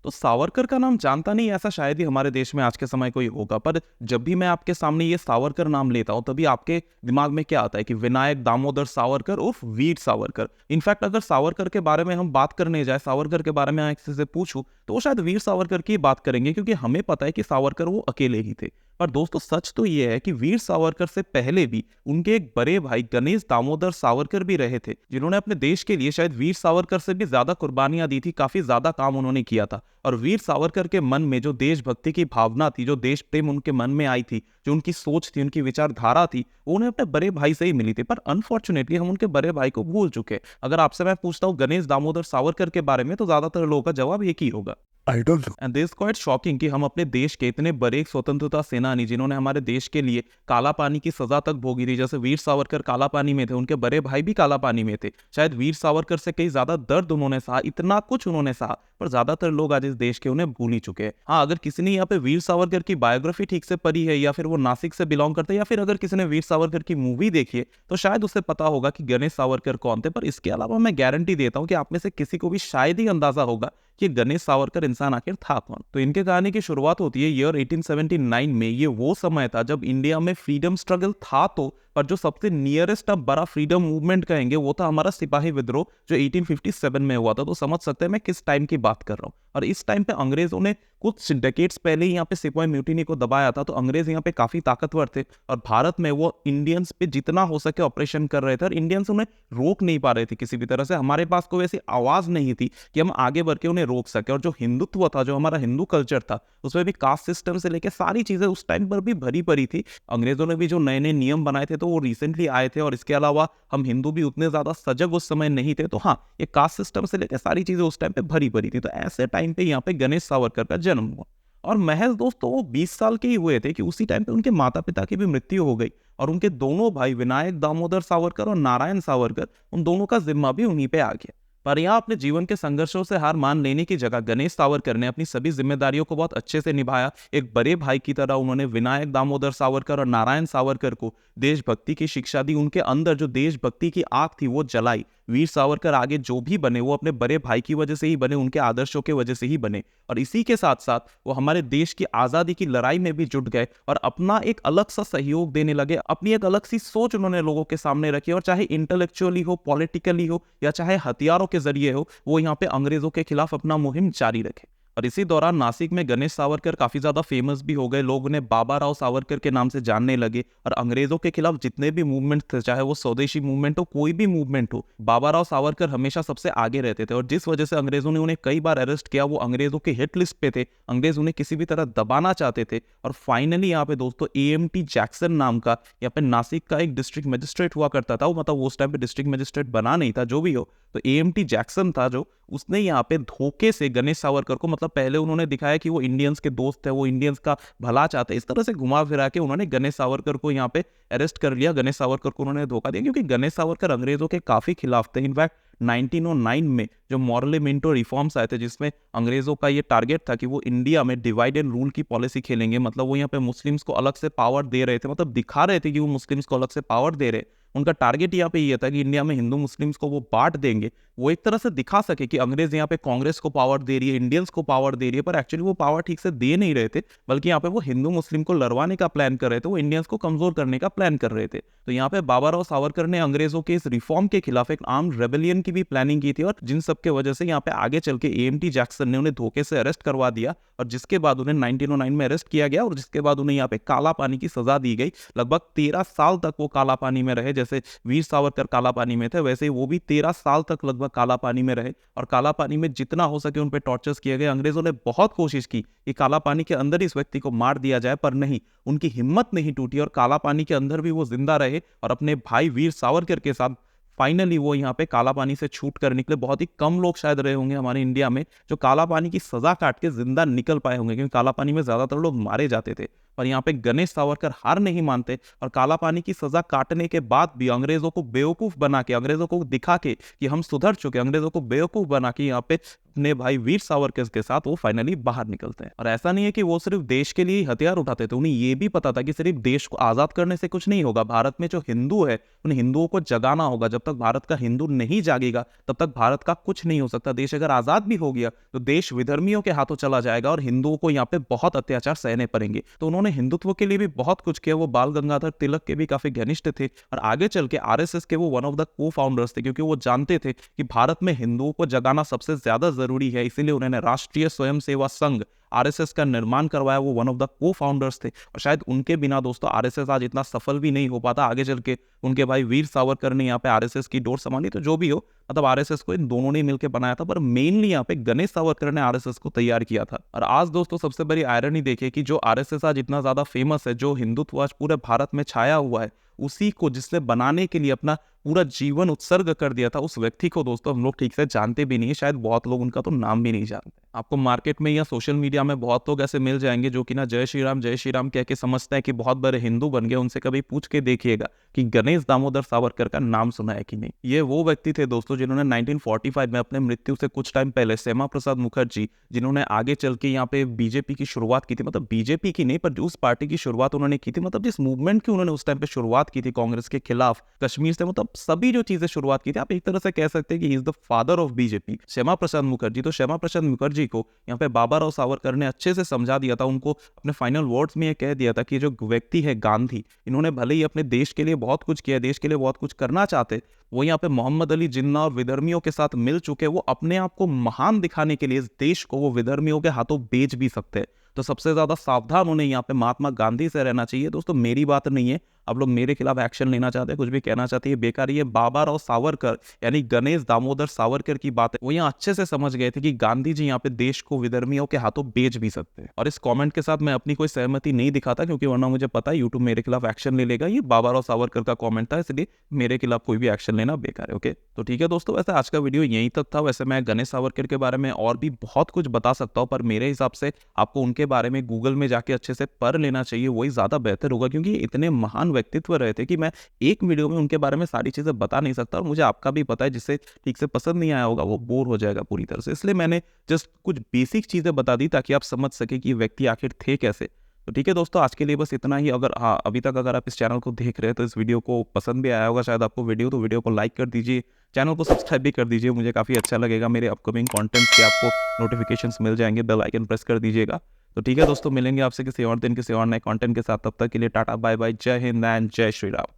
तो सावरकर का नाम जानता नहीं ऐसा शायद ही हमारे देश में आज के समय कोई होगा। पर जब भी मैं आपके सामने ये सावरकर नाम लेता हूँ तभी आपके दिमाग में क्या आता है कि विनायक दामोदर सावरकर उर्फ वीर सावरकर। इनफैक्ट अगर सावरकर के बारे में हम बात करने जाए, सावरकर के बारे में मैं किसी से पूछूं तो वो शायद वीर सावरकर की बात करेंगे, क्योंकि हमें पता है कि सावरकर वो अकेले ही थे। पर दोस्तों सच तो ये है कि वीर सावरकर से पहले भी उनके एक बड़े भाई गणेश दामोदर सावरकर भी रहे थे, जिन्होंने अपने देश के लिए शायद वीर सावरकर से भी ज्यादा कुर्बानियां दी थी, काफी ज्यादा काम उन्होंने किया था। और वीर सावरकर के मन में जो देशभक्ति की भावना थी, जो देश प्रेम उनके मन में आई थी, जो उनकी सोच थी, उनकी विचारधारा थी, वो उन्हें अपने बड़े भाई से ही मिली थी। पर अनफॉर्चुनेटली हम उनके बड़े भाई को भूल चुके। अगर आपसे मैं पूछता हूँ गणेश दामोदर सावरकर के बारे में तो ज्यादातर लोगों का जवाब एक ही होगा। I don't know. And this quite shocking कि हम अपने देश के इतने बड़े एक स्वतंत्रता सेनानी, जिन्होंने हमारे देश के लिए काला पानी की सजा तक भोगी थी, जैसे वीर सावरकर काला पानी में थे, उनके बड़े भाई भी काला पानी में थे। शायद वीर सावरकर से कई ज्यादा दर्द उन्होंने सहा, इतना कुछ उन्होंने सहा, पर ज्यादातर लोग आज इस देश के उन्हें भूल ही चुके हैं। हाँ, अगर किसी ने यहाँ पे वीर सावरकर की बायोग्राफी ठीक से पढ़ी है, या फिर वो नासिक से बिलोंग करते हैं, या फिर अगर किसी ने वीर सावरकर की मूवी देखी है, तो शायद उसे पता होगा कि गणेश सावरकर कौन थे। पर इसके अलावा मैं गारंटी देता हूँ कि आप में से किसी को भी शायद ही अंदाजा होगा कि गणेश सावरकर इंसान आखिर था कौन। तो इनके कहानी की शुरुआत होती है ईयर 1879 में। ये वो समय था जब इंडिया में फ्रीडम स्ट्रगल था तो, पर जो सबसे नियरेस्ट अब बड़ा फ्रीडम मूवमेंट कहेंगे वो था हमारा सिपाही विद्रोह, जो 1857 में हुआ था। तो समझ सकते हैं मैं किस टाइम की बात कर रहा हूँ। और इस टाइम पे अंग्रेजों ने कुछ डेकेड्स पहले ही यहाँ पे सिपाही म्यूटिनी को दबाया था, तो अंग्रेज यहाँ पे काफी ताकतवर थे और भारत में वो इंडियंस पे जितना हो सके ऑपरेशन कर रहे थे, और इंडियंस उन्हें रोक नहीं पा रहे थे किसी भी तरह से। हमारे पास कोई ऐसी आवाज नहीं थी कि हम आगे बढ़ के उन्हें रोक सके। और जो हिंदुत्व था, जो हमारा हिंदू कल्चर था, उसमें भी कास्ट सिस्टम से लेकर सारी चीजें उस टाइम पर भी भरी पड़ी थी। अंग्रेजों ने भी जो नए नए नियम बनाए थे तो वो रिसेंटली आए थे, और इसके अलावा हम हिंदू भी उतने ज्यादा सजग उस समय नहीं थे। तो हाँ, ये कास्ट सिस्टम से लेकर सारी चीजें उस टाइम पे भरी पड़ी थी। तो ऐसे टाइम पे यहाँ पे गणेश सावरकर का जन्म हुआ। और महज दोस्तों वो 20 साल के ही हुए थे कि उसी टाइम पे उनके माता पिता की भी मृत्यु हो गई, और उनके दोनों भाई विनायक दामोदर सावरकर और नारायण सावरकर, उन दोनों का जिम्मा भी उन्हीं पे आ गया। पर यहाँ अपने जीवन के संघर्षों से हार मान लेने की जगह गणेश सावरकर ने अपनी सभी जिम्मेदारियों को बहुत अच्छे से निभाया। एक बड़े भाई की तरह उन्होंने विनायक दामोदर सावरकर और नारायण सावरकर को देशभक्ति की शिक्षा दी। उनके अंदर जो देशभक्ति की आग थी वो जलाई। वीर सावरकर आगे जो भी बने वो अपने बड़े भाई की वजह से ही बने, उनके आदर्शों के वजह से ही बने। और इसी के साथ साथ वो हमारे देश की आजादी की लड़ाई में भी जुट गए और अपना एक अलग सा सहयोग देने लगे। अपनी एक अलग सी सोच उन्होंने लोगों के सामने रखी, और चाहे इंटेलेक्चुअली हो, पॉलिटिकली हो, या चाहे हथियारों के जरिए हो, वो यहाँ पे अंग्रेजों के खिलाफ अपना मुहिम जारी रखे। और इसी दौरान नासिक में गणेश सावरकर काफी ज्यादा फेमस भी हो गए। लोग उन्हें बाबा राव सावरकर के नाम से जानने लगे। और अंग्रेजों के खिलाफ जितने भी मूवमेंट थे, चाहे वो स्वदेशी मूवमेंट हो, कोई भी मूवमेंट हो, बाबा राव सावरकर हमेशा सबसे आगे रहते थे। और जिस वजह से अंग्रेजों ने उन्हें कई बार अरेस्ट किया, वो अंग्रेजों के हिट लिस्ट पे थे, अंग्रेज उन्हें किसी भी तरह दबाना चाहते थे। और फाइनली यहाँ पे दोस्तों AMT जैक्सन नाम का, यहाँ पे नासिक का एक डिस्ट्रिक्ट मजिस्ट्रेट हुआ करता था, वो मतलब उस टाइम पे डिस्ट्रिक्ट मजिस्ट्रेट बना नहीं था, जो भी हो, तो AMT जैक्सन था जो, उसने यहाँ पे धोखे से गणेश सावरकर को, मतलब पहले उन्होंने दिखाया कि वो इंडियंस के दोस्त है, वो इंडियंस का भला चाहते हैं, इस तरह से घुमा फिरा के उन्होंने गणेश सावरकर को यहाँ पे अरेस्ट कर लिया। गणेश सावरकर को उन्होंने धोखा दिया, क्योंकि गणेश सावरकर अंग्रेजों के काफी खिलाफ थे। इनफैक्ट 1909 में जो मॉरले मिंटो रिफॉर्म्स आए थे, जिसमें अंग्रेजों का ये टारगेट था कि वो इंडिया में डिवाइड एंड रूल की पॉलिसी खेलेंगे, मतलब वो यहाँ पे मुस्लिम्स को अलग से पावर दे रहे थे, मतलब दिखा रहे थे कि वो मुस्लिम्स को अलग से पावर दे रहे। उनका टारगेट यहाँ पे ये था कि इंडिया में हिंदू मुस्लिम्स को वो बांट देंगे, वो एक तरह से दिखा सके कि अंग्रेज यहाँ पे कांग्रेस को पावर दे रही है, इंडियंस को पावर दे रही है, पर एक्चुअली वो पावर ठीक से दे नहीं रहे थे, बल्कि यहाँ पे वो हिंदू मुस्लिम को लड़वाने का प्लान कर रहे थे, वो इंडियंस को कमजोर करने का प्लान कर रहे थे। तो यहाँ पे बाबा राव सावरकर ने अंग्रेजों के इस रिफॉर्म के खिलाफ एक आर्म रेबेलियन की भी प्लानिंग की थी, और जिन सब के वजह से यहाँ पे आगे चल के AMT जैक्सन ने उन्हें धोखे से अरेस्ट करवा दिया, और जिसके बाद उन्हें 1909 में अरेस्ट किया गया, और जिसके बाद उन्हें यहाँ पे काला पानी की सजा दी गई। लगभग 13 साल तक वो काला पानी में रहे। जैसे वीर सावरकर काला पानी में थे, वैसे ही वो भी 13 साल तक लगभग काला पानी में रहे, और काला पानी में जितना हो सके उन पे टॉर्चर्स किए गए। अंग्रेजों ने बहुत कोशिश की कि काला पानी के अंदर इस व्यक्ति को मार दिया जाए, पर नहीं, उनकी हिम्मत नहीं टूटी, और काला पानी के अंदर भी वो जिंदा रहे, और अपने भाई वीर सावरकर के साथ फाइनली वो यहाँ पे काला पानी से छूट कर निकले। बहुत ही कम लोग शायद रहे होंगे हमारे इंडिया में जो काला पानी की सजा काट के जिंदा निकल पाए होंगे, क्योंकि काला पानी में ज्यादातर लोग मारे जाते थे। और यहाँ पे गणेश सावरकर हार नहीं मानते और काला पानी की सजा काटने के बाद भी अंग्रेजों को बेवकूफ बना के, अंग्रेजों को दिखा के कि हम सुधर चुके, अंग्रेजों को बेवकूफ बना के यहाँ पे अपने भाई वीर सावरकर के साथ वो फाइनली बाहर निकलते हैं। और ऐसा नहीं है कि वो सिर्फ देश के लिए हथियार उठाते थे, उन्हें ये भी पता था कि सिर्फ देश को आजाद करने से कुछ नहीं होगा, भारत में जो हिंदू है उन हिंदुओं को जगाना होगा। जब तक भारत का हिंदू नहीं जागेगा तब तक भारत का कुछ नहीं हो सकता। देश अगर आजाद भी हो गया तो देश विधर्मियों के हाथों चला जाएगा और हिंदुओं को यहाँ पे बहुत अत्याचार सहने पड़ेंगे। तो उन्होंने हिंदुत्व के लिए भी बहुत कुछ किया। वो बाल गंगाधर तिलक के भी काफी घनिष्ठ थे और आगे चल के आरएसएस के वो वन ऑफ द को फाउंडर्स थे, क्योंकि वो जानते थे कि भारत में हिंदुओं को जगाना सबसे ज्यादा जरूरी है। इसीलिए उन्होंने राष्ट्रीय स्वयंसेवा संघ आरएसएस का निर्माण करवाया। वो वन ऑफ द को फाउंडर्स थे और शायद उनके बिना दोस्तों आरएसएस आज इतना सफल भी नहीं हो पाता। आगे चल के उनके भाई वीर सावरकर ने यहाँ पे आरएसएस की डोर संभाली। तो जो भी हो, मतलब आरएसएस को इन दोनों ने मिलकर बनाया था, पर मेनली यहाँ पे गणेश सावरकर ने आरएसएस को तैयार किया था। और आज दोस्तों सबसे बड़ी आयरनी देखिए कि जो आरएसएस आज इतना ज्यादा फेमस है, जो हिंदुत्व आज पूरे भारत में छाया हुआ है, उसी को जिसने बनाने के लिए अपना पूरा जीवन उत्सर्ग कर दिया था, उस व्यक्ति को दोस्तों हम लोग ठीक से जानते भी नहीं है। शायद बहुत लोग उनका तो नाम भी नहीं जानते। आपको मार्केट में या सोशल मीडिया में बहुत लोग ऐसे मिल जाएंगे जो कि ना जय श्री राम कह के समझते हैं कि बहुत बड़े हिंदू बन गए। उनसे कभी पूछ के देखिएगा कि गणेश दामोदर सावरकर का नाम सुना है कि नहीं। ये वो व्यक्ति थे दोस्तों जिन्होंने 1945 में अपने मृत्यु से कुछ टाइम पहले श्यामा प्रसाद मुखर्जी, जिन्होंने आगे चल के यहाँ पे बीजेपी की शुरुआत की थी, मतलब बीजेपी की नहीं पर उस पार्टी की शुरुआत उन्होंने की थी, मतलब जिस मूवमेंट की उन्होंने उस टाइम पे शुरुआत की थी कांग्रेस के खिलाफ, कश्मीर से, मतलब सभी जो चीजें शुरुआत की थी, आप एक तरह से कह सकते हैं कि he is the father of BJP, Shyama Prasad Mukherjee. तो श्यामा प्रसाद मुखर्जी को यहाँ पे बाबा राव सावरकर ने अच्छे से समझा दिया था, उनको अपने फाइनल वर्ड्स में ये कह दिया था कि जो व्यक्ति है गांधी, इन्होंने भले ही अपने देश के लिए बहुत कुछ किया, देश के लिए बहुत कुछ करना चाहते, वो यहाँ पे मोहम्मद अली जिन्ना और विधर्मियों के साथ मिल चुके, वो अपने आप को महान दिखाने के लिए इस देश को वो विधर्मियों के हाथों बेच भी सकते हैं। तो सबसे ज्यादा सावधान उन्हें यहाँ पे महात्मा गांधी से रहना चाहिए। दोस्तों मेरी बात नहीं है, आप लोग मेरे खिलाफ एक्शन लेना चाहते हैं, कुछ भी कहना चाहते हैं, बेकार। ये बाबा राव सावरकर यानी गणेश दामोदर सावरकर की बात है, वो यहाँ अच्छे से समझ गए थे कि गांधी जी यहाँ पे देश को विधर्मियों के हाथों बेच भी सकते हैं। और इस कमेंट के साथ मैं अपनी कोई सहमति नहीं दिखाता, क्योंकि वरना मुझे पता है यूट्यूब मेरे खिलाफ एक्शन ले लेगा। ये बाबा राव सावरकर का कॉमेंट था, इसलिए मेरे खिलाफ कोई भी एक्शन लेना बेकार है। ओके, तो ठीक है दोस्तों, वैसे आज का वीडियो यहीं तक था। वैसे मैं गणेश सावरकर के बारे में और भी बहुत कुछ बता सकता हूँ, पर मेरे हिसाब से आपको उनके बारे में गूगल में जाके अच्छे से पढ़ लेना चाहिए, वही ज्यादा बेहतर होगा, क्योंकि इतने महान व्यक्तित्व रहे थे कि मैं एक वीडियो में उनके बारे में सारी चीजें बता नहीं सकता। और मुझे आपका भी पता है, जिससे ठीक से पसंद नहीं आया होगा वो बोर हो जाएगा पूरी तरह से। इसलिए मैंने जस्ट कुछ बेसिक चीजें बता दी ताकि आप समझ सके कि व्यक्ति आखिर थे कैसे। तो ठीक है दोस्तों, आज के लिए बस इतना ही। अगर हाँ अभी तक अगर आप इस चैनल को देख रहे हैं तो इस वीडियो को पसंद भी आया होगा शायद आपको वीडियो, तो वीडियो को लाइक कर दीजिए, चैनल को सब्सक्राइब भी कर दीजिए, मुझे काफ़ी अच्छा लगेगा। मेरे अपकमिंग कंटेंट के आपको नोटिफिकेशंस मिल जाएंगे, बेल आइकन प्रेस कर दीजिएगा। तो ठीक है दोस्तों, मिलेंगे आपसे किसी और दिन किसी और नए कंटेंट के साथ। तब तक के लिए टाटा बाय बाय, जय हिंद एंड जय श्री राम।